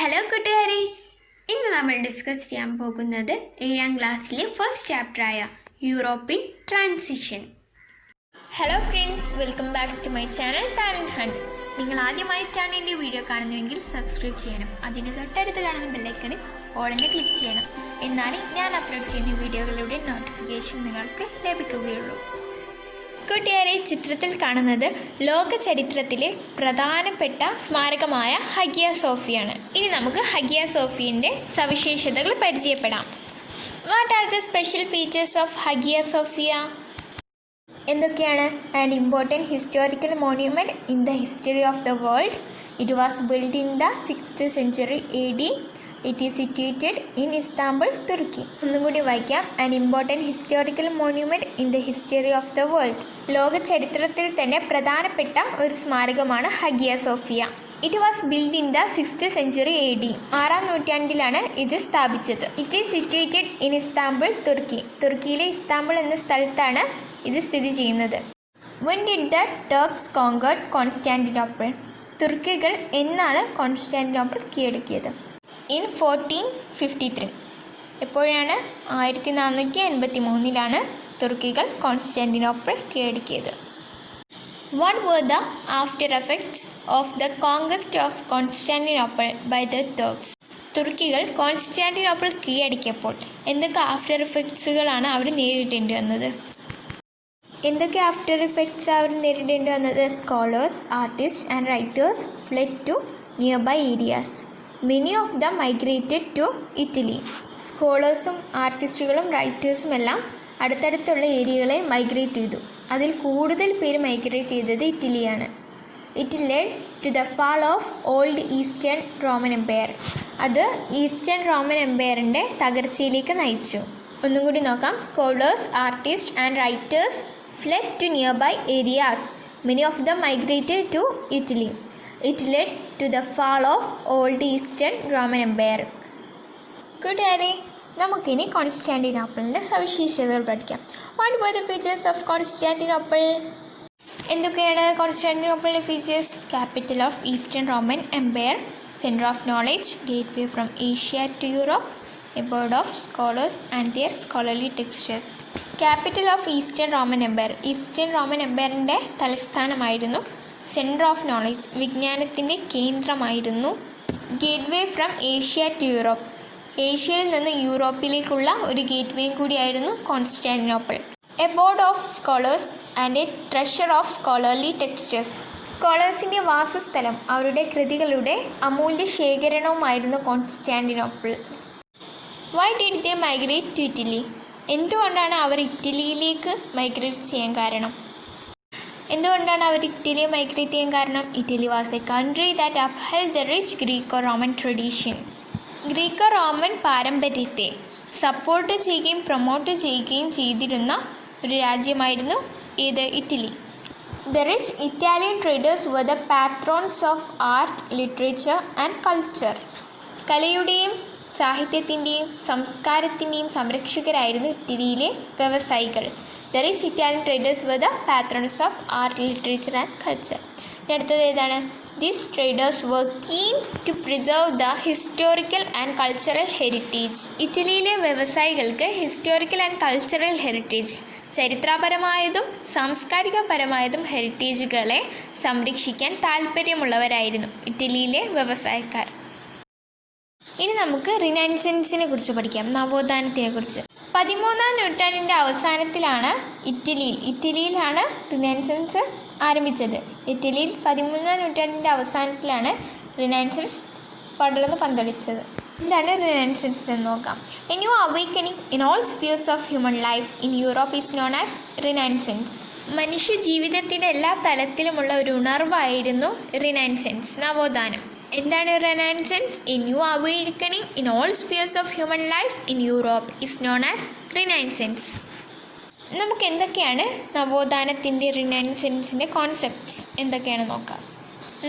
Hello കൂട്ടുകാരെ, ഇന്ന് നമ്മൾ ഡിസ്കസ് ചെയ്യാൻ പോകുന്നത് 7ാം ക്ലാസ്സിലെ ഫസ്റ്റ് ചാപ്റ്ററായ European transition. Hello friends, welcome back to my channel talent hunt. നിങ്ങൾ ആദ്യമായിട്ടാണ് എൻ്റെ വീഡിയോ കാണുന്നതെങ്കിൽ സബ്സ്ക്രൈബ് ചെയ്യണം. അതിന് തൊട്ടടുത്ത് കാണുന്ന ബെല്ലൈക്കണിൽ ഓൾ എന്ന് ക്ലിക്ക് ചെയ്യണം. എന്നാലേ ഞാൻ അപ്ലോഡ് ചെയ്യുന്ന വീഡിയോകളുടെ നോട്ടിഫിക്കേഷൻ നിങ്ങൾക്ക് ലഭിക്കുകയുള്ളൂ. കൂട്ടുകാരെ, ചിത്രത്തിൽ കാണുന്നത് ലോക ചരിത്രത്തിലെ പ്രധാനപ്പെട്ട സ്മാരകമായ ഹഗിയ സോഫിയാണ്. ഇനി നമുക്ക് ഹഗിയ സോഫിയൻ്റെ സവിശേഷതകൾ പരിചയപ്പെടാം. What are the special features of Hagia Sophia? എന്തൊക്കെയാണ്? An important historical monument in the history of the world. It was build in the 6th century AD. It is situated in Istanbul, Turkey. ഒന്നും കൂടി വായിക്കാം. An important historical monument in the history of the world. ലോക ചരിത്രത്തിൽ തന്നെ പ്രധാനപ്പെട്ട ഒരു സ്മാരകമാണ് Hagia Sophia. It was build in the 6th century AD. 6ാം നൂറ്റാണ്ടിലാണ് ഇത് സ്ഥാപിച്ചത്. It is situated in Istanbul, Turkey. തുർക്കിയിലെ ഇസ്താംബുൾ എന്ന സ്ഥലത്താണ് ഇത് സ്ഥിതി ചെയ്യുന്നത്. When did the Turks conquered Constantinople? തുർക്കികൾ എന്നാണ് കോൺസ്റ്റാന്റിനോപ്പിൾ കീഴടക്കിയത്? ഇൻ 1453. എപ്പോഴാണ്? 1483 തുർക്കികൾ കോൺസ്റ്റാന്റിനോപ്പിൾ കീഴടക്കിയത്. What were the after effects of the conquest of Constantinople by the Turks? തുർക്കികൾ കോൺസ്റ്റാന്റിനോപ്പിൾ കീഴടക്കിയപ്പോൾ എന്തൊക്കെ ആഫ്റ്റർ ഇഫക്ട്സുകളാണ് അവർ നേരിടേണ്ടി വന്നത്? എന്തൊക്കെ ആഫ്റ്റർ ഇഫക്ട്സ് അവർ നേരിടേണ്ടി വന്നത്? Scholars, artist and writers fled to nearby areas. Many of them migrated to Italy. സ്കോളേഴ്സും ആർട്ടിസ്റ്റുകളും റൈറ്റേഴ്സും എല്ലാം അടുത്തടുത്തുള്ള ഏരിയകളെ migrate ചെയ്തു. അതിൽ കൂടുതൽ പേര് മൈഗ്രേറ്റ് ചെയ്തത് ഇറ്റലിയാണ്. It led to the fall of old eastern Roman empire. അത് ഈസ്റ്റേൺ റോമൻ എംപയറിൻ്റെ തകർച്ചയിലേക്ക് നയിച്ചു. ഒന്നും കൂടി നോക്കാം. Scholars, artist and writers fled to nearby areas. Many of them migrated to Italy. It led to the fall of old Eastern Roman Empire. കൂട്ടുകാരെ, നമുക്കിനി കോൺസ്റ്റാന്റിനോപ്പിളിൻ്റെ സവിശേഷതകൾ പഠിക്കാം. What were the features of Constantinople? എന്തൊക്കെയാണ് കോൺസ്റ്റാന്റിനോപ്പിളിൻ്റെ features? Capital of eastern Roman empire, centre of knowledge, gateway from Asia to Europe, abode of scholars and their scholarly textures. Capital of eastern Roman empire, eastern Roman എംപയറിൻ്റെ തലസ്ഥാനമായിരുന്നു. Centre of knowledge, വിജ്ഞാനത്തിൻ്റെ കേന്ദ്രമായിരുന്നു. Gateway from Asia to Europe, ഏഷ്യയിൽ നിന്ന് യൂറോപ്പിലേക്കുള്ള ഒരു ഗേറ്റ് വേയും കൂടിയായിരുന്നു Constantinople. Abode of scholars and a treasure of scholarly textures, സ്കോളേഴ്സിൻ്റെ വാസസ്ഥലം, അവരുടെ കൃതികളുടെ അമൂല്യ ശേഖരണവുമായിരുന്നു Constantinople. Why did they migrate to Italy? എന്തുകൊണ്ടാണ് അവർ ഇറ്റലിയിലേക്ക് മൈഗ്രേറ്റ് ചെയ്യാൻ കാരണം? Italy was a country that upheld the rich Greco Roman tradition. Greco Roman പാരമ്പര്യത്തെ സപ്പോർട്ട് ചെയ്യുകയും പ്രൊമോട്ട് ചെയ്യുകയും ചെയ്തിരുന്ന ഒരു രാജ്യമായിരുന്നു ഇത്, Italy. The rich Italian traders were the patrons of art, literature and culture. കലയുടെയും സാഹിത്യത്തിൻ്റെയും സംസ്കാരത്തിൻ്റെയും സംരക്ഷകരായിരുന്നു ഇറ്റലിയിലെ വ്യവസായികൾ. The rich Italian traders were the patrons of art, literature and culture. അടുത്തത് ഏതാണ്? These traders were keen to preserve the historical and cultural heritage. ഇറ്റലിയിലെ വ്യവസായികൾക്ക് ഹിസ്റ്റോറിക്കൽ ആൻഡ് കൾച്ചറൽ ഹെറിറ്റേജ്, ചരിത്രപരമായതും സാംസ്കാരികപരമായതും ഹെറിറ്റേജുകളെ സംരക്ഷിക്കാൻ താല്പര്യമുള്ളവരായിരുന്നു ഇറ്റലിയിലെ വ്യവസായക്കാർ. ഇനി നമുക്ക് റിനൈസൻസിനെ കുറിച്ച് പഠിക്കാം, നവോത്ഥാനത്തിനെ കുറിച്ച്. 13ാം നൂറ്റാണ്ടിൻ്റെ അവസാനത്തിലാണ് ഇറ്റലിയിലാണ് റിനൈസൻസ് ആരംഭിച്ചത്. ഇറ്റലിയിൽ 13ാം നൂറ്റാണ്ടിൻ്റെ അവസാനത്തിലാണ് റിനൈസൻസ് പടർന്ന് പന്തലിച്ചത്. എന്താണ് റിനൈസൻസ് എന്ന് നോക്കാം. A new awakening in all spheres of human life in Europe is known as renaissance. മനുഷ്യ ജീവിതത്തിൻ്റെ എല്ലാ തലത്തിലുമുള്ള ഒരു ഉണർവായിരുന്നു റിനൈസൻസ്, നവോത്ഥാനം. എന്താണ് renaissance? A new awakening in all spheres of human life in Europe is known as renaissance. നമുക്ക് എന്തൊക്കെയാണ് നവോത്ഥാനത്തിൻ്റെ റിനൈസൻസിൻ്റെ concepts എന്തൊക്കെയാണെന്ന് നോക്കാം.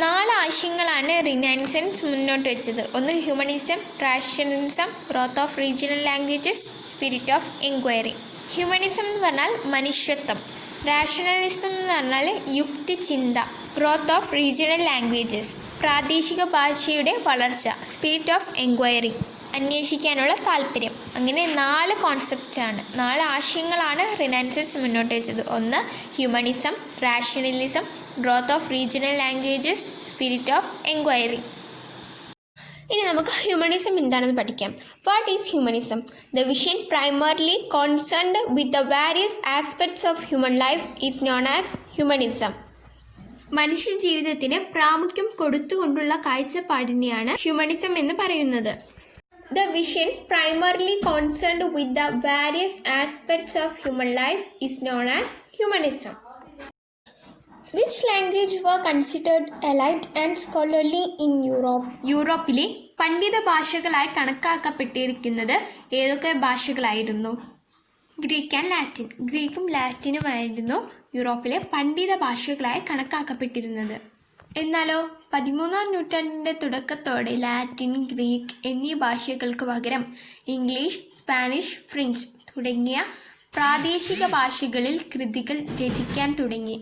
4 ആശയങ്ങളാണ് റിനൈസൻസ് മുന്നോട്ട് വെച്ചത്. ഒന്ന് humanism, rationalism, growth of regional languages, spirit of enquiry. Humanism എന്ന് പറഞ്ഞാൽ മനുഷ്യത്വം, റാഷണലിസം എന്ന് പറഞ്ഞാൽ യുക്തിചിന്ത, ഗ്രോത്ത് ഓഫ് റീജിയണൽ ലാംഗ്വേജസ്. പ്രാദേശിക ഭാഷയുടെ വളർച്ച, സ്പിരിറ്റ് ഓഫ് എൻക്വയറി, അന്വേഷിക്കാനുള്ള താല്പര്യം. അങ്ങനെ 4 കോൺസെപ്റ്റാണ്, 4 ആശയങ്ങളാണ് റിനൈസൻസ് മുന്നോട്ട് വെച്ചത്. ഒന്ന് humanism, rationalism, growth of regional languages, spirit of enquiry. ഇനി നമുക്ക് ഹ്യൂമനിസം എന്താണെന്ന് പഠിക്കാം. What is humanism? The vision primarily concerned with the various aspects of human life is known as humanism. മനുഷ്യ ജീവിതത്തിന് പ്രാമുഖ്യം കൊടുത്തുകൊണ്ടുള്ള കാഴ്ചപ്പാടിനെയാണ് ഹ്യൂമനിസം എന്ന് പറയുന്നത്. The vision primarily concerned with the various aspects of human life is known as humanism. Which language were considered elite and scholarly in Europe? യൂറോപ്പിലെ പണ്ഡിത ഭാഷകളായി കണക്കാക്കപ്പെട്ടിരിക്കുന്നത് ഏതൊക്കെ ഭാഷകളായിരുന്നു? Greek and Latin. ഗ്രീക്കും ലാറ്റിനുമായിരുന്നു യൂറോപ്പിലെ പണ്ഡിത ഭാഷകളായി കണക്കാക്കപ്പെട്ടിരുന്നത്. എന്നാലോ 13-ാം നൂറ്റാണ്ടിൻ്റെ തുടക്കത്തോടെ ലാറ്റിൻ, ഗ്രീക്ക് എന്നീ ഭാഷകൾക്ക് പകരം ഇംഗ്ലീഷ്, സ്പാനിഷ്, ഫ്രഞ്ച് തുടങ്ങിയ പ്രാദേശിക ഭാഷകളിൽ കൃതികൾ രചിക്കാൻ തുടങ്ങി.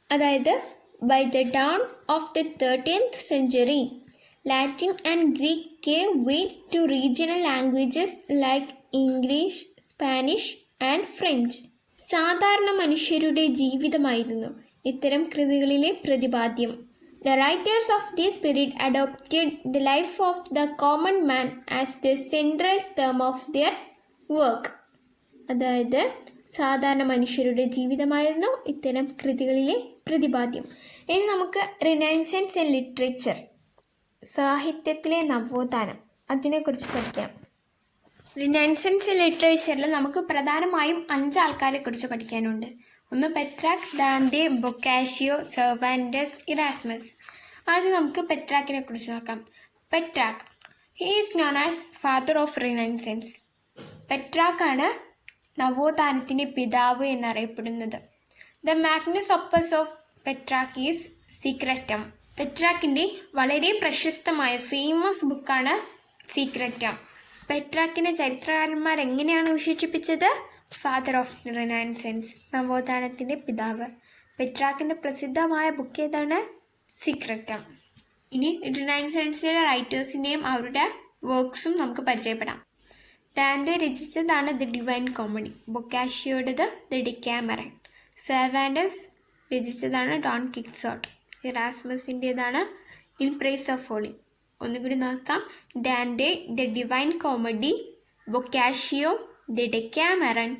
അതായത് by the dawn of the 13th century, Latin and Greek gave way to regional languages like English, Spanish and French. സാധാരണ മനുഷ്യരുടെ ജീവിതമായിരുന്നു ഇത്തരം കൃതികളിലെ പ്രതിപാദ്യം. The writers of this period adopted the life of the common man as the central theme of their work. അതായത് സാധാരണ മനുഷ്യരുടെ ജീവിതമായിരുന്നു ഇത്തരം കൃതികളിലെ പ്രതിപാദ്യം. ഇനി നമുക്ക് റിനൈസൻസ് ആൻഡ് ലിറ്ററേച്ചർ, സാഹിത്യത്തിലെ നവോത്ഥാനം, അതിനെക്കുറിച്ച് പഠിക്കാം. റിനൈസൻസ് ലിറ്ററേച്ചറിൽ നമുക്ക് പ്രധാനമായും 5 ആൾക്കാരെ കുറിച്ച് പഠിക്കാനുണ്ട്. ഒന്ന് Petrarch, Dante, Boccaccio, Cervantes, Erasmus. ആദ്യം നമുക്ക് പെട്രാക്കിനെ കുറിച്ച് നോക്കാം. Petrarch, he is known as father of renaissance. പെട്രാക്കാണ് നവോത്ഥാനത്തിൻ്റെ പിതാവ് എന്നറിയപ്പെടുന്നത്. The magnum opus of Petrarch is Secretum. പെട്രാക്കിൻ്റെ വളരെ പ്രശസ്തമായ ഫേമസ് ബുക്കാണ് സീക്രറ്റം. പെട്രാക്കിനെ ചരിത്രകാരന്മാർ എങ്ങനെയാണ് വിശേഷിപ്പിച്ചത്? ഫാദർ ഓഫ് റിനൈസൻസ്, നവോത്ഥാനത്തിൻ്റെ പിതാവ്. പെട്രാക്കിൻ്റെ പ്രസിദ്ധമായ ബുക്ക് ഏതാണ്? സീക്രറ്റം. ഇനി റിനൈസൻസിലെ റൈറ്റേഴ്സിൻ്റെയും അവരുടെ വർക്ക്സും നമുക്ക് പരിചയപ്പെടാം. ദാന്തെ രചിച്ചതാണ് ദ ഡിവൈൻ കോമഡി. ബൊക്കാഷിയോടേത് ദ ഡിക്കാമറൻ. സെർവാൻറ്റസ് രചിച്ചതാണ് ഡോൺ കിക്സോട്ട്. ഇറാസ്മസിൻ്റേതാണ് ഇൻ പ്രൈസ് ഓഫ് ഫോളി. ഒന്നുകൂടി നോക്കാം. Dante the divine comedy, Boccaccio the Decameron,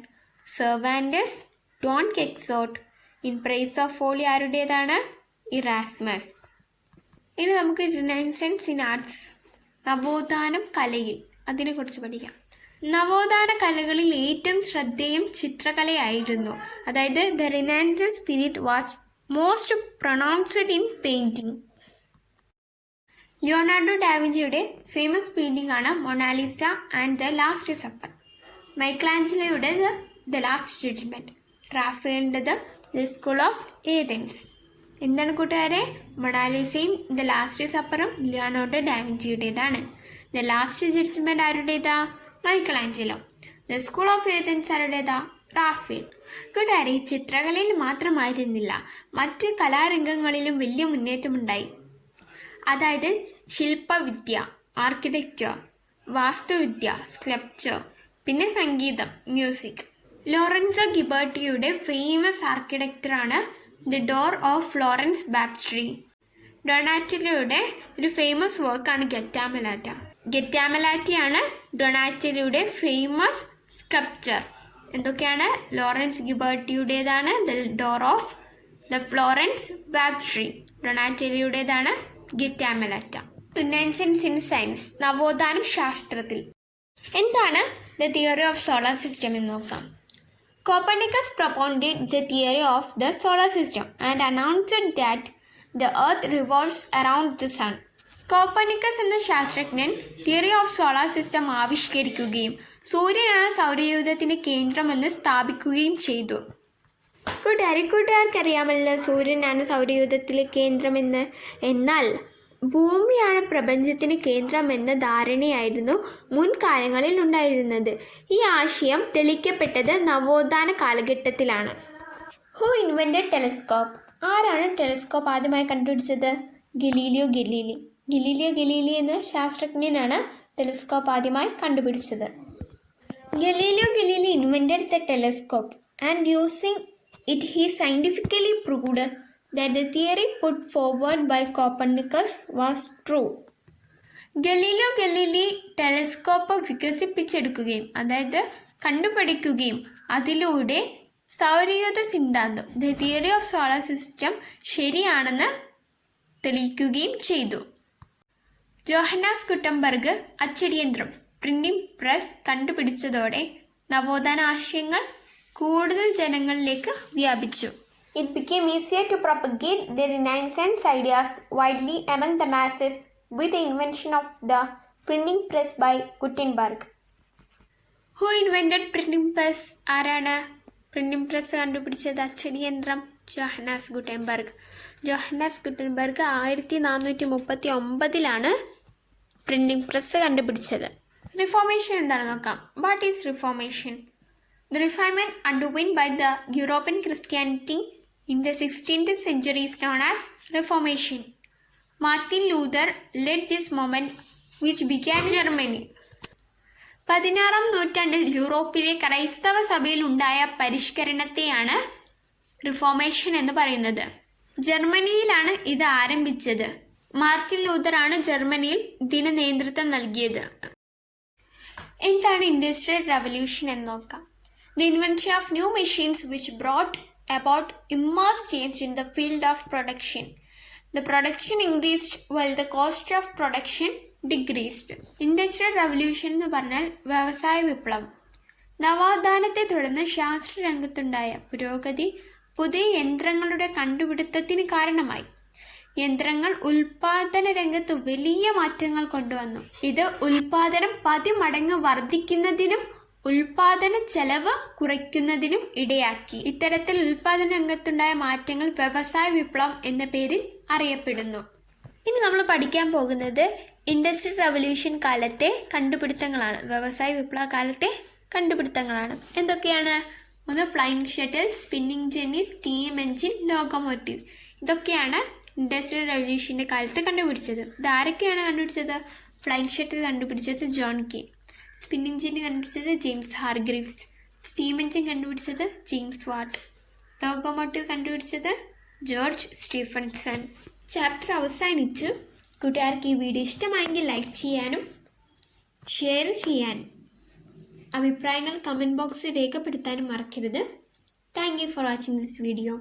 Cervantes Don Quixote, in praise of folly ആരുടേതാണ്? ഇറാസ്മസ്. ഇനി നമുക്ക് റിനൈസൻസ് ഇൻ ആർട്സ്, നവോത്ഥാനം കലയിൽ, അതിനെക്കുറിച്ച് പഠിക്കാം. നവോത്ഥാന കലകളിൽ ഏറ്റവും ശ്രദ്ധേയം ചിത്രകലയായിരുന്നു. അതായത് the renaissance spirit was most pronounced in painting. Leonardo ഡാവിഞ്ചിയുടെ ഫേമസ് പെയിൻറ്റിംഗ് ആണ് Mona Lisa and the last supper. മൈക്കലാഞ്ചലോയുടേത് ദ ലാസ്റ്റ് ജഡ്ജ്മെൻറ്റ്. റാഫേലിൻ്റെത് ദ സ്കൂൾ ഓഫ് ഏതൻസ്. എന്താണ് കൂട്ടുകാരെ? മൊണാലിസയും ദ ലാസ്റ്റ് സപ്പറും ലിയോണാർഡോ ഡാവിഞ്ചിയുടേതാണ്. ദ ലാസ്റ്റ് ജഡ്ജ്മെൻറ്റ് ആരുടേതാ? Michelangelo. The school of Athens ആരുടേതാ? റാഫേൽ. കൂട്ടുകാരെ, ചിത്രകലയിൽ മാത്രമായിരുന്നില്ല, മറ്റ് കലാരംഗങ്ങളിലും വലിയ മുന്നേറ്റമുണ്ടായി. അതായത് ശില്പവിദ്യ, ആർക്കിടെക്ചർ, വാസ്തുവിദ്യ, സ്കൾപ്ചർ, പിന്നെ സംഗീതം, മ്യൂസിക്. ലോറൻസോ ഗിബർട്ടിയുടെ ഫേമസ് ആർക്കിടെക്ചറാണ് the door of Florence baptistery. ഡൊണാറ്റലോയുടെ ഒരു ഫേമസ് വർക്കാണ് ഗറ്റാമെലാറ്റ. ഗറ്റാമെലാറ്റയാണ് ഡൊണാറ്റലോയുടെ ഫേമസ് സ്കൾപ്ചർ. എന്തൊക്കെയാണ്? ലോറൻസ് ഗിബർട്ടിയുടേതാണ് the door of the Florence baptistery. ഡൊണാറ്റലോയുടേതാണ് ഗറ്റാമെലാറ്റ. റിനൈസൻസ് ഇൻ സയൻസ്, നവോത്ഥാനം ശാസ്ത്രത്തിൽ. എന്താണ് the theory of solar system എന്ന് നോക്കാം. Copernicus propounded the theory of the solar system and announced that the earth revolves around the sun. Copernicus എന്ന ശാസ്ത്രജ്ഞൻ theory of solar system ആവിഷ്കരിക്കുകയും സൂര്യനാണ് സൗരയൂഥത്തിൻ്റെ കേന്ദ്രമെന്ന് സ്ഥാപിക്കുകയും ചെയ്തു. കൂട്ടുകാർക്കറിയാമല്ലോ സൂര്യനാണ് സൗരയൂഥത്തിലെ കേന്ദ്രമെന്ന്. എന്നാൽ ഭൂമിയാണ് പ്രപഞ്ചത്തിന് കേന്ദ്രമെന്ന ധാരണയായിരുന്നു മുൻകാലങ്ങളിൽ ഉണ്ടായിരുന്നത്. ഈ ആശയം തെളിയിക്കപ്പെട്ടത് നവോത്ഥാന കാലഘട്ടത്തിലാണ്. Who invented telescope? ആരാണ് ടെലിസ്കോപ്പ് ആദ്യമായി കണ്ടുപിടിച്ചത്? ഗലീലിയോ ഗലീലി എന്ന ശാസ്ത്രജ്ഞനാണ് ടെലിസ്കോപ്പ് ആദ്യമായി കണ്ടുപിടിച്ചത്. Galileo Galilei invented the telescope, and using it he scientifically proved that the theory put forward by Copernicus was true. Galileo Galilei telescope വികസിപ്പിച്ചെടുക്കുകയും അതായത് കണ്ടുപിടിക്കുകയും അതിലൂടെ സൗരയൂഥ സിദ്ധാന്തം the theory of solar system ശരിയാണെന്ന് തെളിയിക്കുകയും ചെയ്തു. ജോഹന്നാസ് ഗുട്ടൻബർഗ് അച്ചടിയന്ത്രം പ്രിന്റിംഗ് പ്രസ് കണ്ടുപിടിച്ചതോടെ നവോത്ഥാന ആശയങ്ങൾ കൂടുതൽ ജനങ്ങളിലേക്ക് വ്യാപിച്ചു. It became easier to propagate the Renaissance ideas widely among the masses with the invention of the printing press by Gutenberg. Who invented printing press? ആരാണ് പ്രിന്റിംഗ് പ്രസ് കണ്ടുപിടിച്ചത്? അച്ചടിയന്ത്രം Johannes Gutenberg. 1439 printing press കണ്ടുപിടിച്ചത്. Reformation എന്താണെന്ന് നോക്കാം. What is reformation? The refinement underwent by the European Christianity in the 16th century is known as Reformation. Martin Luther led this movement which began in Germany. 16-ാം നൂറ്റാണ്ടിൽ യൂറോപ്പിലെ ക്രൈസ്തവ സഭയിൽ ഉണ്ടായ പരിഷ്കരണത്തെയാണ് reformation എന്ന് പറയുന്നത്. ജർമ്മനിയിലാണ് ഇത് ആരംഭിച്ചത്. മാർട്ടിൻ ലൂതറാണ് ജർമ്മനിയിൽ ഇതിന് നേതൃത്വം നൽകിയത്. എന്താണ് ഇൻഡസ്ട്രിയൽ റവല്യൂഷൻ എന്ന് നോക്കാം. The invention of new machines which brought about immense change in the field of production. The production increased while the cost of production decreased. Industrial revolution എന്ന് പറഞ്ഞാൽ വ്യവസായ വിപ്ലവം. നവോത്ഥാനത്തെ തുടർന്ന് ശാസ്ത്രരംഗത്തുണ്ടായ പുരോഗതി പുതിയ യന്ത്രങ്ങളുടെ കണ്ടുപിടുത്തത്തിന് കാരണമായി. യന്ത്രങ്ങൾ ഉൽപാദന രംഗത്ത് വലിയ മാറ്റങ്ങൾ കൊണ്ടുവന്നു. ഇത് ഉൽപാദനം 10 മടങ്ങ് വർദ്ധിക്കുന്നതിനും ഉൽപാദന ചെലവ് കുറയ്ക്കുന്നതിനും ഇടയാക്കി. ഇത്തരത്തിൽ ഉൽപാദന രംഗത്തുണ്ടായ മാറ്റങ്ങൾ വ്യവസായ വിപ്ലവം എന്ന പേരിൽ അറിയപ്പെടുന്നു. ഇനി നമ്മൾ പഠിക്കാൻ പോകുന്നത് ഇൻഡസ്ട്രിയൽ റവല്യൂഷൻ കാലത്തെ കണ്ടുപിടുത്തങ്ങളാണ്. വ്യവസായ വിപ്ലവ കാലത്തെ കണ്ടുപിടുത്തങ്ങളാണ്. എന്തൊക്കെയാണ്? ഒന്ന് flying shuttle, spinning jenny, steam engine, locomotive. ഇതൊക്കെയാണ് ഇൻഡസ്ട്രിയൽ റവല്യൂഷൻ്റെ കാലത്ത് കണ്ടുപിടിച്ചത്. ഇതാരൊക്കെയാണ് കണ്ടുപിടിച്ചത്? ഫ്ലൈയിങ് ഷട്ടിൽ കണ്ടുപിടിച്ചത് ജോൺ കെ. സ്പിന്നിങ് ജെന്നി കണ്ടുപിടിച്ചത് ജെയിംസ് ഹാർഗ്രീവ്സ്. സ്റ്റീം എഞ്ചിൻ കണ്ടുപിടിച്ചത് ജെയിംസ് വാട്ട്. ലോക്കോമോട്ടീവ് കണ്ടുപിടിച്ചത് ജോർജ് സ്റ്റീഫൻസൺ. ചാപ്റ്റർ അവസാനിച്ചു. കൂട്ടുകാർക്ക് ഈ വീഡിയോ ഇഷ്ടമായെങ്കിൽ ലൈക്ക് ചെയ്യാനും ഷെയർ ചെയ്യാനും അഭിപ്രായങ്ങൾ കമൻറ്റ് ബോക്സിൽ രേഖപ്പെടുത്താനും മറക്കരുത്. Thank you for watching this video.